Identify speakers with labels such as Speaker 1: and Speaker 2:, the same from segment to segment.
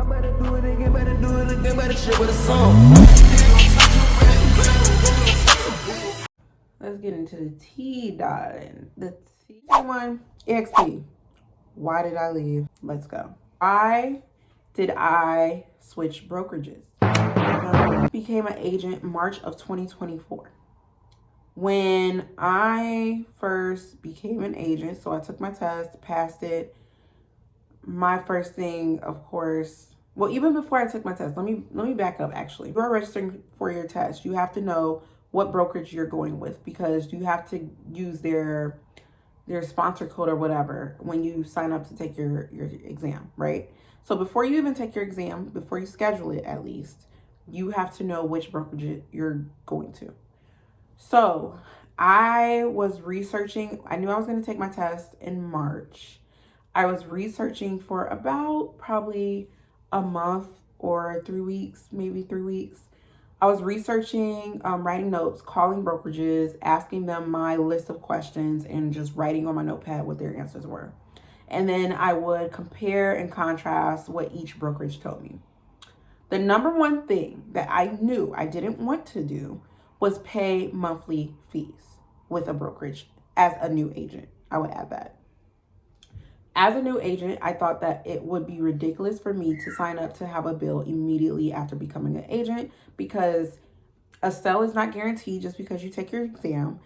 Speaker 1: better do it again, better do it again, better shit with a song. Let's get into the tea, darling. The tea one, EXP. Why did I leave? Let's go. Why did I switch brokerages? I became an agent March of 2024. When I first became an agent, so I took my test, passed it. My first thing, of course, well, even before I took my test, let me back up actually. If you're registering for your test, you have to know what brokerage you're going with because you have to use their sponsor code or whatever when you sign up to take your exam, right? So before you even take your exam, before you schedule it at least, you have to know which brokerage you're going to. So I was researching. I knew I was going to take my test in March. I was researching for about probably a month or 3 weeks, maybe 3 weeks. I was researching, writing notes, calling brokerages, asking them my list of questions, and just writing on my notepad what their answers were. And then I would compare and contrast what each brokerage told me. The number one thing that I knew I didn't want to do was pay monthly fees with a brokerage as a new agent. I would add that. As a new agent, I thought that it would be ridiculous for me to sign up to have a bill immediately after becoming an agent because a sale is not guaranteed just because you take your exam.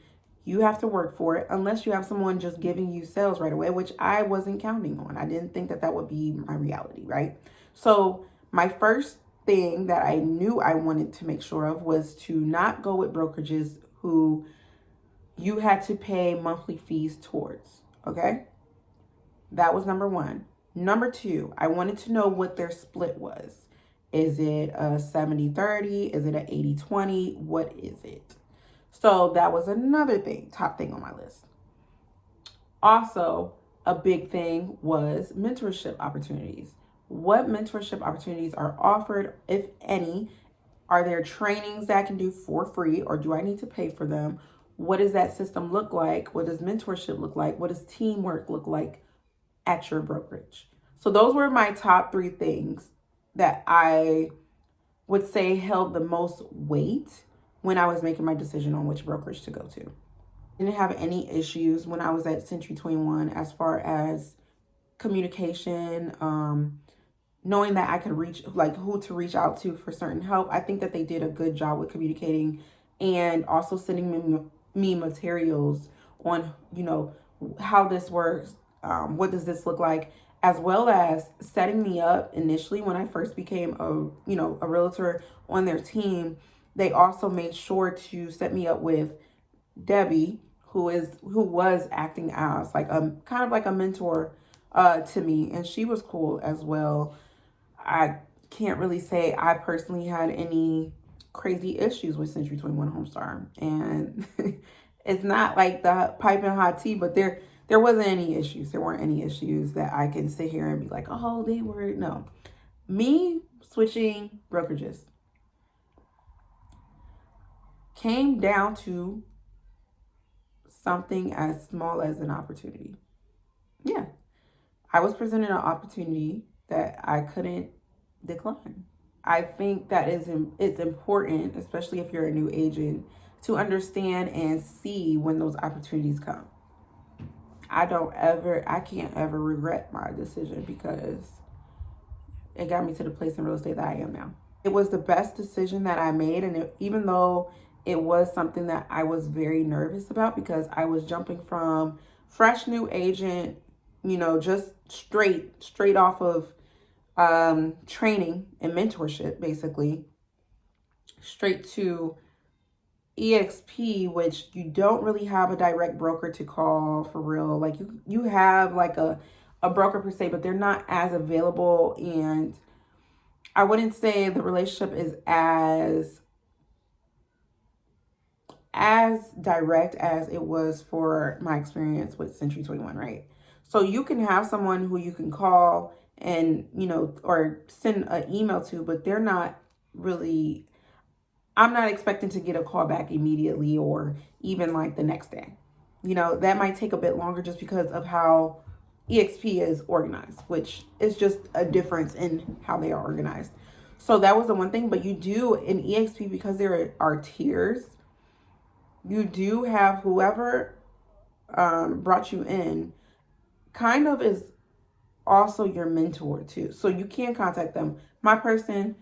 Speaker 1: You have to work for it unless you have someone just giving you sales right away, which I wasn't counting on. I didn't think that that would be my reality, right? So my first thing that I knew I wanted to make sure of was to not go with brokerages who you had to pay monthly fees towards, okay? That was number one. Number two, I wanted to know what their split was. Is it a 70-30? Is it an 80-20? What is it? So that was another thing, top thing on my list. Also, a big thing was mentorship opportunities. What mentorship opportunities are offered, if any? Are there trainings that I can do for free or do I need to pay for them? What does that system look like? What does mentorship look like? What does teamwork look like at your brokerage? So those were my top 3 things that I would say held the most weight when I was making my decision on which brokerage to go to. I didn't have any issues when I was at Century 21 as far as communication, knowing that I could reach, like who to reach out to for certain help. I think that they did a good job with communicating and also sending me materials on, how this works. What does this look like, as well as setting me up initially when I first became a realtor on their team. They also made sure to set me up with Debbie, who was acting as like kind of like a mentor to me, and she was cool as well. I can't really say I personally had any crazy issues with Century 21 Homestar, and it's not like the piping hot tea, but there wasn't any issues. There weren't any issues that I can sit here and be like, oh, they were. No. Me switching brokerages came down to something as small as an opportunity. Yeah. I was presented an opportunity that I couldn't decline. I think that it's important, especially if you're a new agent, to understand and see when those opportunities come. I can't ever regret my decision because it got me to the place in real estate that I am now. It was the best decision that I made, and even though it was something that I was very nervous about because I was jumping from fresh new agent, just straight off of training and mentorship, basically, straight to EXP, which you don't really have a direct broker to call for real. Like you have like a broker per se, but they're not as available. And I wouldn't say the relationship is as direct as it was for my experience with Century 21, right? So you can have someone who you can call and, or send an email to, but they're not really, I'm not expecting to get a call back immediately or even like the next day. That might take a bit longer just because of how EXP is organized, which is just a difference in how they are organized. So that was the one thing. But you do in EXP, because there are tiers, you do have whoever brought you in kind of is also your mentor too. So you can contact them. My person,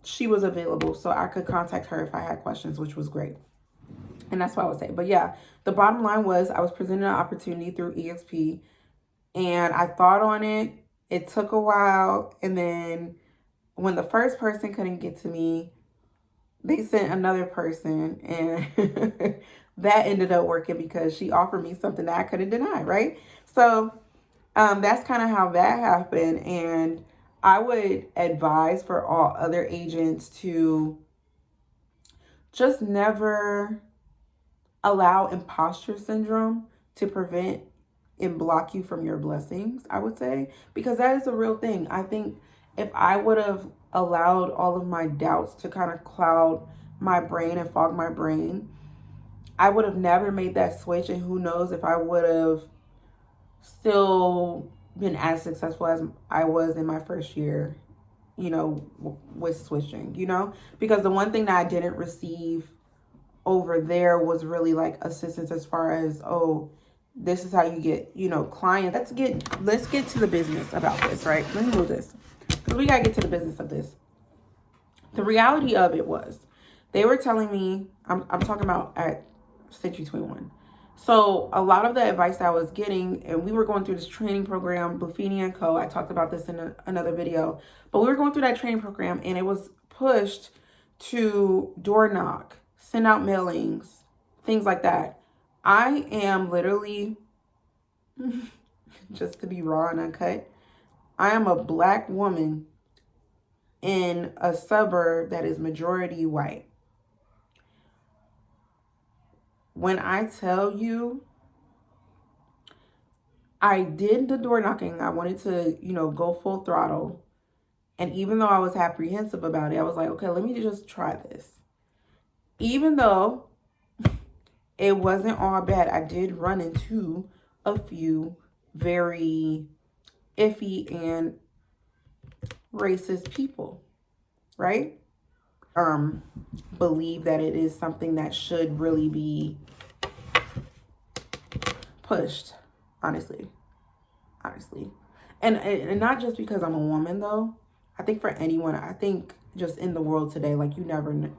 Speaker 1: she was available, so I could contact her if I had questions, which was great. And that's what I would say. But yeah, the bottom line was I was presented an opportunity through EXP, and I thought on it. It took a while, and then when the first person couldn't get to me, they sent another person, and that ended up working because she offered me something that I couldn't deny, right? So that's kind of how that happened. And I would advise for all other agents to just never allow imposter syndrome to prevent and block you from your blessings, I would say, because that is a real thing. I think if I would have allowed all of my doubts to kind of cloud my brain and fog my brain, I would have never made that switch. And who knows if I would have still been as successful as I was in my first year, with switching, because the one thing that I didn't receive over there was really like assistance as far as, oh, this is how you get, clients. Let's get to the business about this, right? Let me move this, because we got to get to the business of this. The reality of it was they were telling me, I'm talking about at Century 21. So a lot of the advice I was getting, and we were going through this training program, Buffini & Co. I talked about this in another video, but we were going through that training program, and it was pushed to door knock, send out mailings, things like that. I am literally, just to be raw and uncut, I am a Black woman in a suburb that is majority white. When I tell you, I did the door knocking, I wanted to, go full throttle. And even though I was apprehensive about it, I was like, okay, let me just try this. Even though it wasn't all bad, I did run into a few very iffy and racist people, right? Believe that it is something that should really be pushed, honestly. And not just because I'm a woman, though. I think for anyone, I think just in the world today, like, you never know.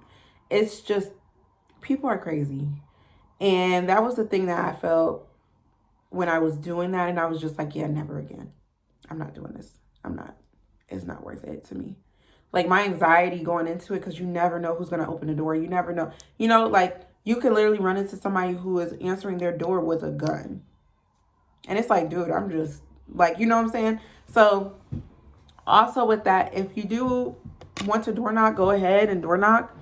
Speaker 1: It's just, people are crazy. And that was the thing that I felt when I was doing that. And I was just like, yeah, never again. I'm not doing this. It's not worth it to me. Like, my anxiety going into it, because you never know who's going to open the door. You never know. Like, you can literally run into somebody who is answering their door with a gun. And it's like, dude, I'm just, like, you know what I'm saying? So, also with that, if you do want to door knock, go ahead and door knock.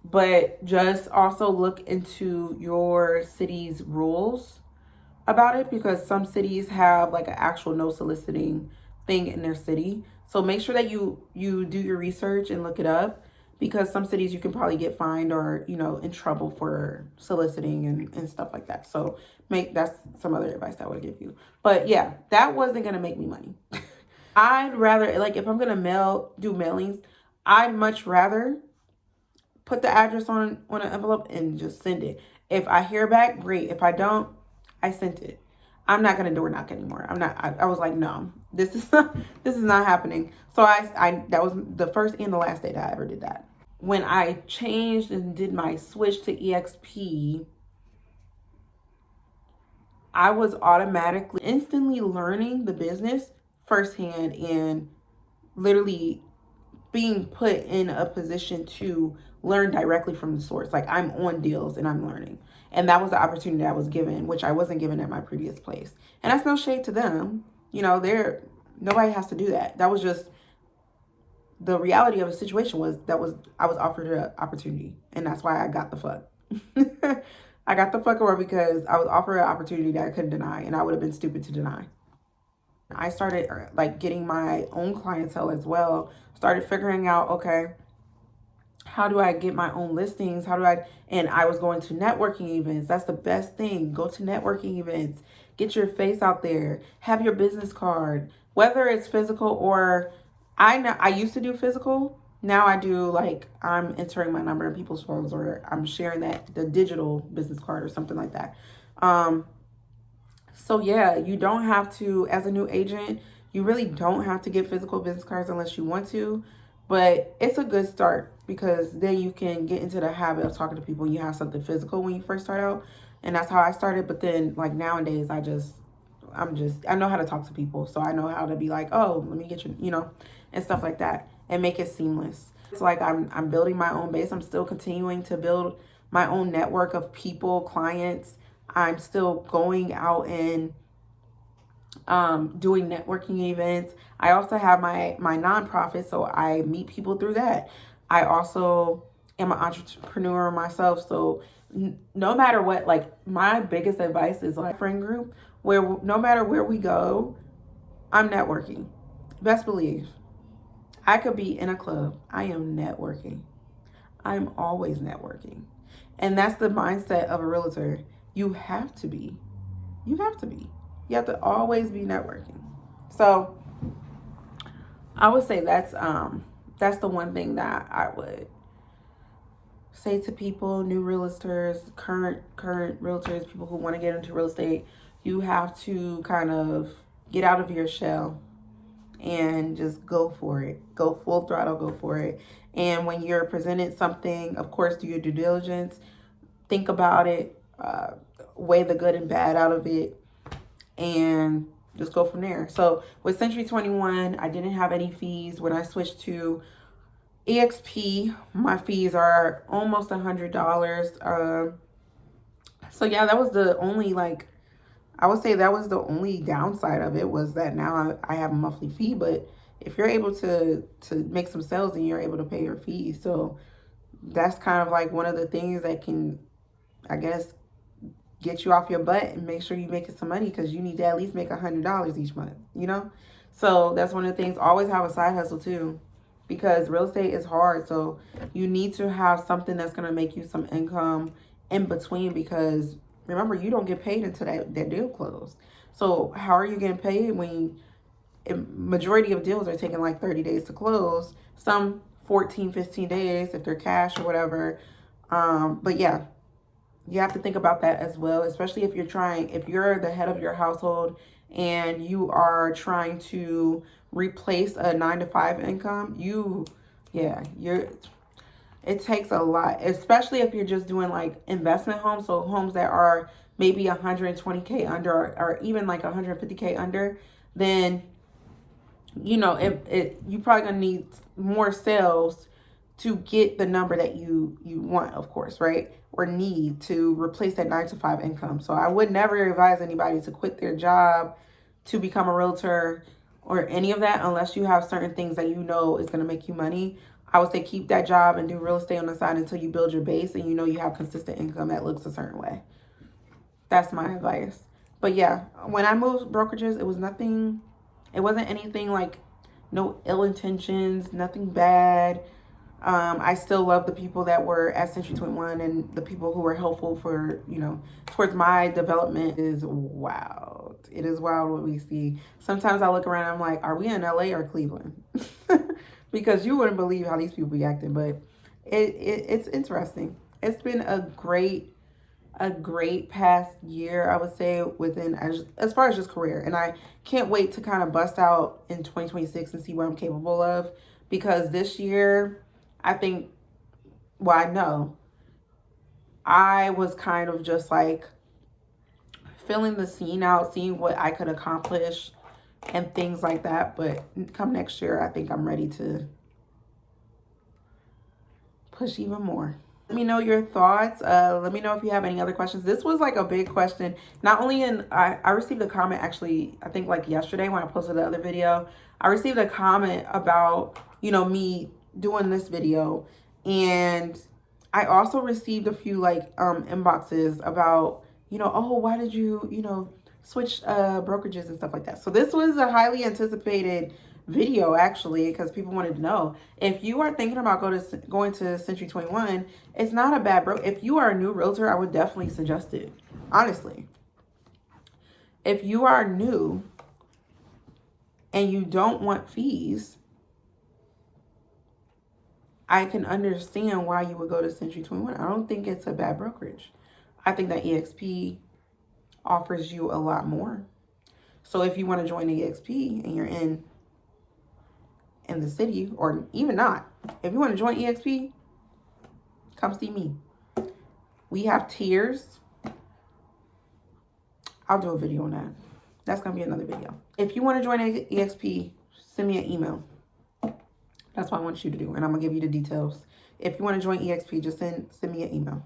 Speaker 1: But just also look into your city's rules about it, because some cities have like an actual no soliciting thing in their city. So make sure that you do your research and look it up, because some cities you can probably get fined or, in trouble for soliciting and stuff like that. So that's some other advice I would give you. But yeah, that wasn't going to make me money. I'd rather, like, if I'm going to do mailings, I'd much rather put the address on an envelope and just send it. If I hear back, great. If I don't, I sent it. I'm not gonna door knock anymore. I was like, no, this is not happening. So I that was the first and the last day that I ever did that. When I changed and did my switch to EXP, I was automatically instantly learning the business firsthand and literally being put in a position to learn directly from the source. Like, I'm on deals and I'm learning. And that was the opportunity I was given, which I wasn't given at my previous place. And that's no shade to them. Nobody has to do that. That was just the reality of the situation. I was offered an opportunity, and that's why I got the fuck. I got the fuck over because I was offered an opportunity that I couldn't deny, and I would have been stupid to deny. I started like getting my own clientele as well. Started figuring out, okay, how do I get my own listings? And I was going to networking events. That's the best thing. Go to networking events. Get your face out there. Have your business card, whether it's physical or I used to do physical. Now I do, like, I'm entering my number in people's phones, or I'm sharing the digital business card or something like that. So yeah, you don't have to, as a new agent, you really don't have to get physical business cards unless you want to. But it's a good start, because then you can get into the habit of talking to people. You have something physical when you first start out. And that's how I started. But then, like, nowadays, I know how to talk to people. So I know how to be like, oh, let me get you, and stuff like that, and make it seamless. It's like I'm building my own base. I'm still continuing to build my own network of people, clients. I'm still going out and doing networking events. I also have my nonprofit, so I meet people through that. I also am an entrepreneur myself, so no matter what, like, my biggest advice is, like, friend group, where no matter where we go, I'm networking. Best believe. I could be in a club. I am networking. I'm always networking. And that's the mindset of a realtor. You have to be. You have to be. You have to always be networking. So I would say that's the one thing that I would say to people, new realtors, current realtors, people who want to get into real estate. You have to kind of get out of your shell and just go for it. Go full throttle, go for it. And when you're presented something, of course, do your due diligence. Think about it, weigh the good and bad out of it, and just go from there. So with Century 21, I didn't have any fees. When I switched to EXP, my fees are almost $100. So yeah, that was the only, like, I would say that was the only downside of it, was that now I have a monthly fee. But if you're able to make some sales, then you're able to pay your fees. So that's kind of like one of the things that can, I guess, get you off your butt and make sure you're making some money, because you need to at least make $100 each month, So that's one of the things. Always have a side hustle too, because real estate is hard. So you need to have something that's going to make you some income in between, because remember, you don't get paid until that deal closed. So how are you getting paid when majority of deals are taking like 30 days to close, some 14, 15 days if they're cash or whatever. But yeah, you have to think about that as well, especially if you're the head of your household and you are trying to replace a 9-to-5 income. It takes a lot, especially if you're just doing like investment homes. So homes that are maybe 120K under, or even like 150K under, then you probably gonna need more sales to get the number that you want, of course, right? Or need to replace that 9-to-5 income. So I would never advise anybody to quit their job to become a realtor or any of that, unless you have certain things that is going to make you money. I would say keep that job and do real estate on the side until you build your base and you have consistent income that looks a certain way. That's my advice. But yeah, when I moved brokerages, it wasn't anything like, no ill intentions, nothing bad. I still love the people that were at Century 21 and the people who were helpful for, towards my development. It is wild. It is wild what we see. Sometimes I look around and I'm like, are we in LA or Cleveland? Because you wouldn't believe how these people be acting, but it's interesting. It's been a great past year, I would say, within as far as just career. And I can't wait to kind of bust out in 2026 and see what I'm capable of, because this year, I know I was kind of just like filling the scene out, seeing what I could accomplish and things like that. But come next year, I think I'm ready to push even more. Let me know your thoughts. Let me know if you have any other questions. This was like a big question. Not only I received a comment, actually, I think like yesterday when I posted the other video, I received a comment about, me doing this video. And I also received a few like inboxes about, oh, why did you, switch brokerages and stuff like that. So this was a highly anticipated video, actually, because people wanted to know. If you are thinking about going to Century 21, it's not a bad if you are a new realtor, I would definitely suggest it, honestly. If you are new and you don't want fees, I can understand why you would go to Century 21. I don't think it's a bad brokerage. I think that EXP offers you a lot more. So if you want to join EXP and you're in the city, or even not, if you want to join EXP, come see me. We have tiers. I'll do a video on that. That's going to be another video. If you want to join EXP, send me an email. That's what I want you to do. And I'm going to give you the details. If you want to join EXP, just send me an email.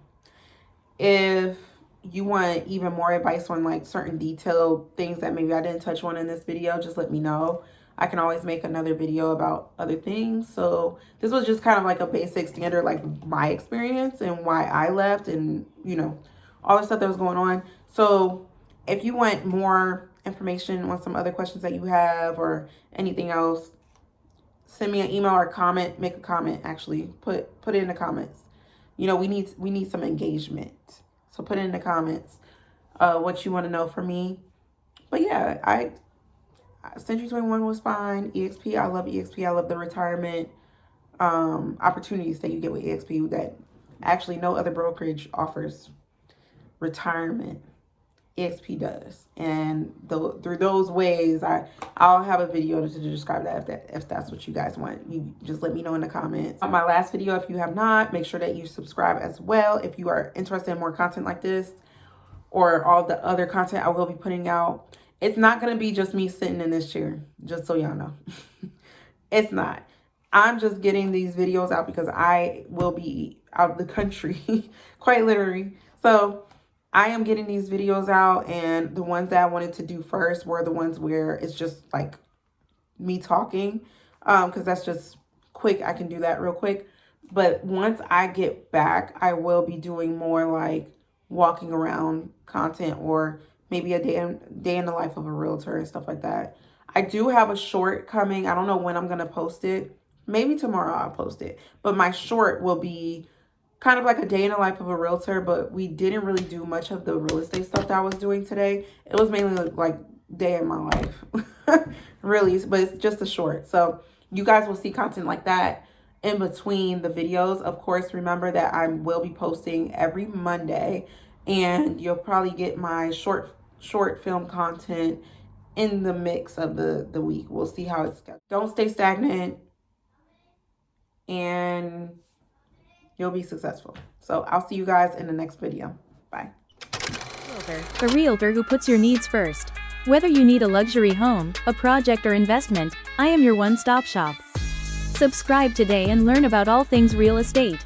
Speaker 1: If you want even more advice on like certain detailed things that maybe I didn't touch on in this video, just let me know. I can always make another video about other things. So this was just kind of like a basic standard, like my experience and why I left and, you know, all the stuff that was going on. So if you want more information on some other questions that you have or anything else, send me an email or comment. Make a comment, actually. Put it in the comments. You know, we need some engagement. So put it in the comments what you want to know from me. But yeah, Century 21 was fine. EXP, I love EXP. I love the retirement opportunities that you get with EXP that actually no other brokerage offers retirement. EXP does. And through those ways, I'll have a video to describe that if that's what you guys want. You just let me know in the comments. On my last video, if you have not, make sure that you subscribe as well. If you are interested in more content like this or all the other content I will be putting out, it's not going to be just me sitting in this chair, just so y'all know. It's not. I'm just getting these videos out because I will be out of the country, quite literally. So I am getting these videos out, and the ones that I wanted to do first were the ones where it's just like me talking, because that's just quick. I can do that real quick. But once I get back, I will be doing more like walking around content or maybe a day in the life of a realtor and stuff like that. I do have a short coming. I don't know when I'm going to post it. Maybe tomorrow I'll post it. But my short will be kind of like a day in the life of a realtor, but we didn't really do much of the real estate stuff that I was doing today. It was mainly like day in my life, really, but it's just a short. So you guys will see content like that in between the videos. Of course, remember that I will be posting every Monday, and you'll probably get my short film content in the mix of the week. We'll see how it's going. Don't stay stagnant, and you'll be successful. So I'll see you guys in the next video. Bye.
Speaker 2: The realtor who puts your needs first. Whether you need a luxury home, a project or investment, I am your one-stop shop. Subscribe today and learn about all things real estate.